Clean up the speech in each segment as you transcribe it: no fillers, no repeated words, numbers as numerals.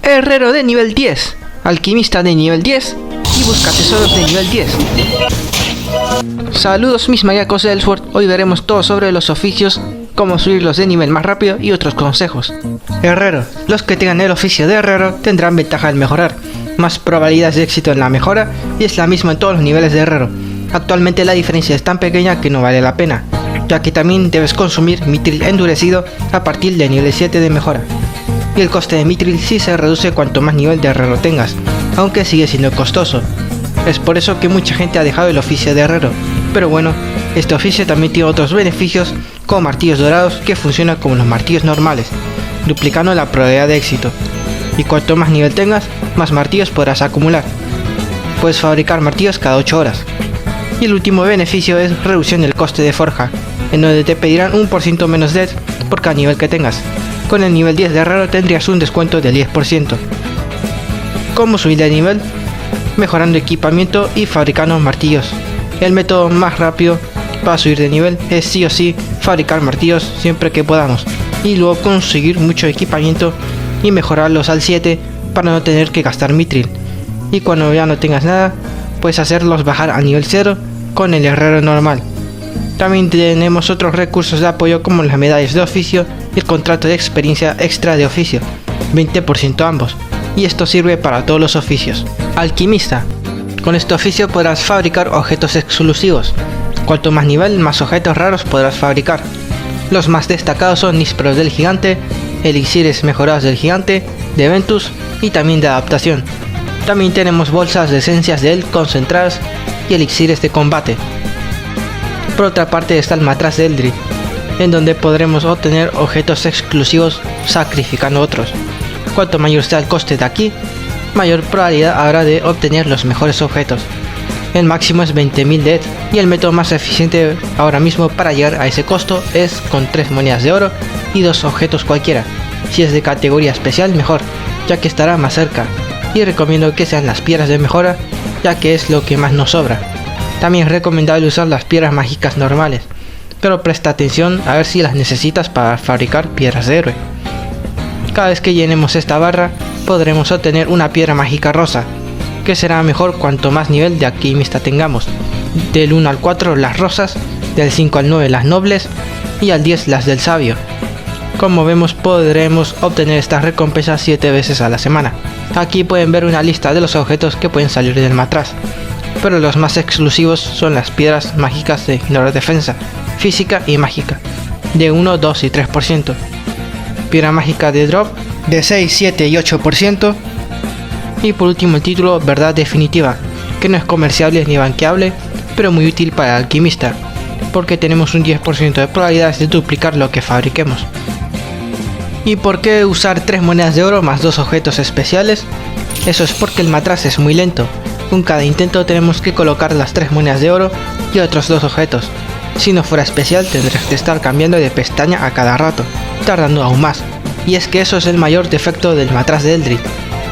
Herrero de nivel 10, alquimista de nivel 10 y busca tesoros de nivel 10. Saludos mis maníacos de Elsword, hoy veremos todo sobre los oficios, cómo subirlos de nivel más rápido y otros consejos. Herrero, los que tengan el oficio de herrero tendrán ventaja al mejorar, más probabilidades de éxito en la mejora y es la misma en todos los niveles de herrero. Actualmente la diferencia es tan pequeña que no vale la pena, ya que también debes consumir mitril endurecido a partir del nivel 7 de mejora. Y el coste de mitril sí se reduce cuanto más nivel de herrero tengas, aunque sigue siendo costoso. Es por eso que mucha gente ha dejado el oficio de herrero, pero bueno, este oficio también tiene otros beneficios como martillos dorados que funcionan como los martillos normales, duplicando la probabilidad de éxito. Y cuanto más nivel tengas, más martillos podrás acumular. Puedes fabricar martillos cada 8 horas. Y el último beneficio es reducción del coste de forja, en donde te pedirán un % menos de por cada nivel que tengas. Con el nivel 10 de herrero tendrías un descuento del 10%. ¿Cómo subir de nivel? Mejorando equipamiento y fabricando martillos. El método más rápido para subir de nivel es sí o sí fabricar martillos siempre que podamos y luego conseguir mucho equipamiento y mejorarlos al 7 para no tener que gastar mitril. Y cuando ya no tengas nada, puedes hacerlos bajar a nivel 0 con el herrero normal. También tenemos otros recursos de apoyo como las medallas de oficio y el contrato de experiencia extra de oficio, 20% ambos, y esto sirve para todos los oficios. Alquimista. Con este oficio podrás fabricar objetos exclusivos. Cuanto más nivel, más objetos raros podrás fabricar. Los más destacados son nísperos del gigante, elixires mejorados del gigante, de Ventus y también de adaptación. También tenemos bolsas de esencias de él concentradas y elixires de combate. Por otra parte está el matraz de Eldritch, en donde podremos obtener objetos exclusivos sacrificando otros. Cuanto mayor sea el coste de aquí, mayor probabilidad habrá de obtener los mejores objetos. El máximo es 20.000 de y el método más eficiente ahora mismo para llegar a ese costo es con 3 monedas de oro y 2 objetos cualquiera. Si es de categoría especial mejor, ya que estará más cerca, y recomiendo que sean las piedras de mejora, ya que es lo que más nos sobra. También es recomendable usar las piedras mágicas normales, pero presta atención a ver si las necesitas para fabricar piedras de héroe. Cada vez que llenemos esta barra podremos obtener una piedra mágica rosa, que será mejor cuanto más nivel de alquimista tengamos. Del 1 al 4 las rosas, del 5 al 9 las nobles y al 10 las del sabio. Como vemos podremos obtener estas recompensas 7 veces a la semana. Aquí pueden ver una lista de los objetos que pueden salir del matraz, pero los más exclusivos son las piedras mágicas de ignorar defensa, física y mágica, de 1, 2 y 3%. Piedra mágica de drop de 6, 7 y 8%. Y por último el título verdad definitiva, que no es comerciable ni banqueable, pero muy útil para el alquimista, porque tenemos un 10% de probabilidades de duplicar lo que fabriquemos. ¿Y por qué usar 3 monedas de oro más 2 objetos especiales? Eso es porque el matraz es muy lento. Con cada intento tenemos que colocar las 3 monedas de oro y otros 2 objetos. Si no fuera especial tendrás que estar cambiando de pestaña a cada rato, tardando aún más. Y es que eso es el mayor defecto del matraz de Eldritch.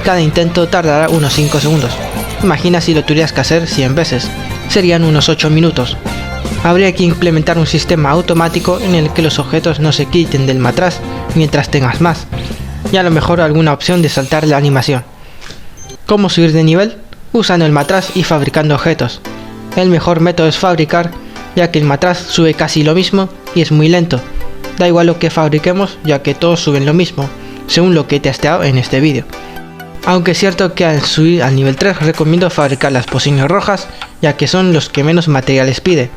Cada intento tardará unos 5 segundos. Imagina si lo tuvieras que hacer 100 veces. Serían unos 8 minutos. Habría que implementar un sistema automático en el que los objetos no se quiten del matraz mientras tengas más. Y a lo mejor alguna opción de saltar la animación. ¿Cómo subir de nivel? Usando el matraz y fabricando objetos. El mejor método es fabricar, ya que el matraz sube casi lo mismo y es muy lento. Da igual lo que fabriquemos, ya que todos suben lo mismo, según lo que he testeado en este vídeo. Aunque es cierto que al subir al nivel 3 recomiendo fabricar las pociones rojas, ya que son los que menos materiales pide.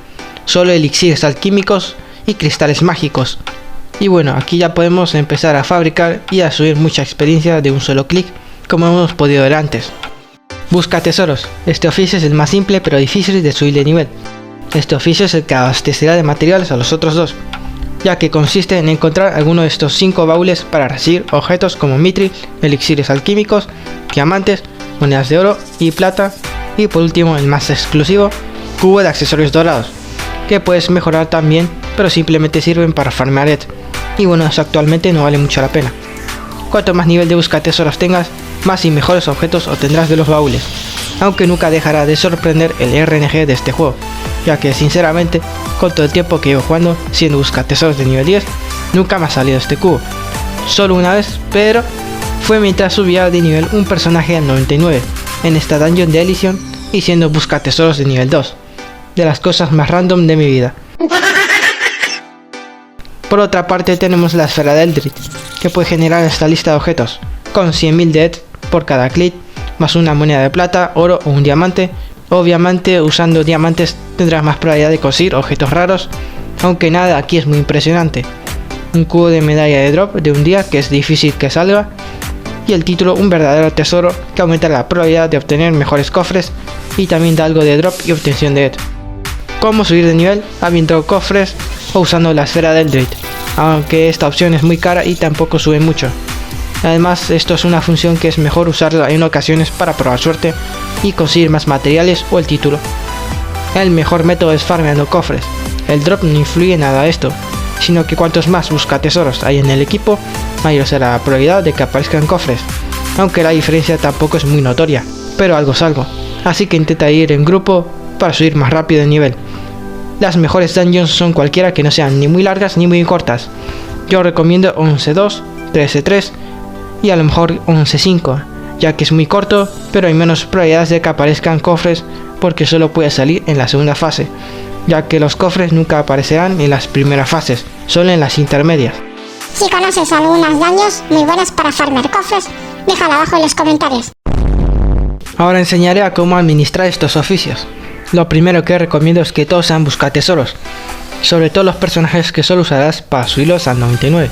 Solo elixires alquímicos y cristales mágicos. Y bueno, aquí ya podemos empezar a fabricar y a subir mucha experiencia de un solo clic, como hemos podido ver antes. Busca tesoros. Este oficio es el más simple pero difícil de subir de nivel. Este oficio es el que abastecerá de materiales a los otros dos, ya que consiste en encontrar alguno de estos 5 baúles para recibir objetos como mitril, elixires alquímicos, diamantes, monedas de oro y plata, y por último el más exclusivo, cubo de accesorios dorados, que puedes mejorar también, pero simplemente sirven para farmear ETH, y bueno, eso actualmente no vale mucho la pena. Cuanto más nivel de busca tesoros tengas, más y mejores objetos obtendrás de los baúles, aunque nunca dejará de sorprender el RNG de este juego, ya que sinceramente, con todo el tiempo que llevo jugando siendo busca tesoros de nivel 10, nunca me ha salido este cubo. Solo una vez, pero fue mientras subía de nivel un personaje al 99 en esta dungeon de Elysion y siendo buscatesoros de nivel 2, de las cosas más random de mi vida. Por otra parte tenemos la esfera de Eldritch, que puede generar esta lista de objetos, con 100.000 de ETH por cada clic, más una moneda de plata, oro o un diamante. Obviamente usando diamantes tendrás más probabilidad de conseguir objetos raros, aunque nada aquí es muy impresionante. Un cubo de medalla de drop de un día que es difícil que salga, y el título un verdadero tesoro que aumenta la probabilidad de obtener mejores cofres y también da algo de drop y obtención de ETH. Cómo subir de nivel habiendo cofres o usando la esfera de Eldritch, aunque esta opción es muy cara y tampoco sube mucho. Además esto es una función que es mejor usarla en ocasiones para probar suerte y conseguir más materiales o el título. El mejor método es farmeando cofres, el drop no influye nada a esto, sino que cuantos más buscatesoros hay en el equipo, mayor será la probabilidad de que aparezcan cofres, aunque la diferencia tampoco es muy notoria, pero algo es algo, así que intenta ir en grupo para subir más rápido de nivel. Las mejores dungeons son cualquiera que no sean ni muy largas ni muy cortas. Yo recomiendo 11.2, 13.3 y a lo mejor 11.5, ya que es muy corto, pero hay menos probabilidades de que aparezcan cofres porque solo puede salir en la segunda fase, ya que los cofres nunca aparecerán en las primeras fases, solo en las intermedias. Si conoces algunas dungeons muy buenas para farmear cofres, déjala abajo en los comentarios. Ahora enseñaré a cómo administrar estos oficios. Lo primero que recomiendo es que todos sean buscatesoros, sobre todo los personajes que solo usarás para subirlos al 99.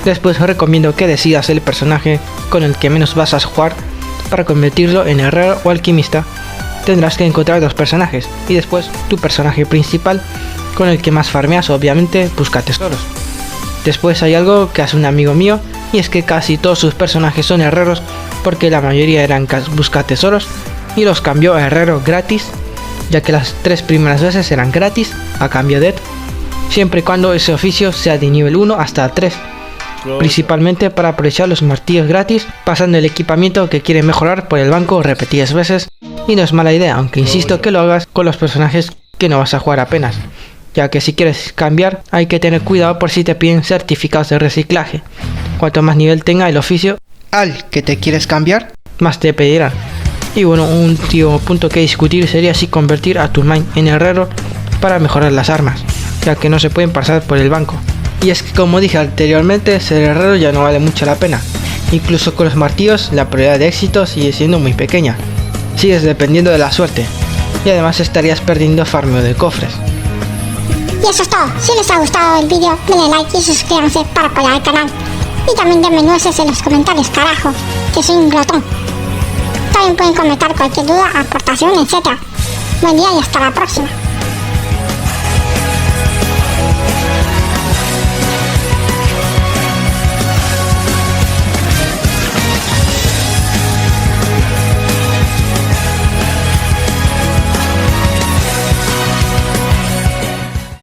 Después recomiendo que decidas el personaje con el que menos vas a jugar para convertirlo en herrero o alquimista. Tendrás que encontrar dos personajes y después tu personaje principal con el que más farmeas, obviamente buscatesoros. Después hay algo que hace un amigo mío y es que casi todos sus personajes son herreros porque la mayoría eran buscatesoros y los cambió a herrero gratis, ya que las 3 primeras veces eran gratis a cambio de ETH, siempre y cuando ese oficio sea de nivel 1 hasta 3, principalmente para aprovechar los martillos gratis pasando el equipamiento que quiere mejorar por el banco repetidas veces, y no es mala idea, aunque insisto que lo hagas con los personajes que no vas a jugar apenas, ya que si quieres cambiar hay que tener cuidado por si te piden certificados de reciclaje. Cuanto más nivel tenga el oficio al que te quieres cambiar, más te pedirán. Y bueno, un último punto que discutir sería si convertir a tu main en herrero para mejorar las armas, ya que no se pueden pasar por el banco. Y es que como dije anteriormente, ser herrero ya no vale mucho la pena. Incluso con los martillos la probabilidad de éxito sigue siendo muy pequeña. Sigues dependiendo de la suerte. Y además estarías perdiendo farmeo de cofres. Y eso es todo. Si les ha gustado el vídeo, denle like y suscríbanse para apoyar el canal. Y también denme nueces en los comentarios, carajo, que soy un glotón. También pueden comentar cualquier duda, aportación, etc. Buen día y hasta la próxima.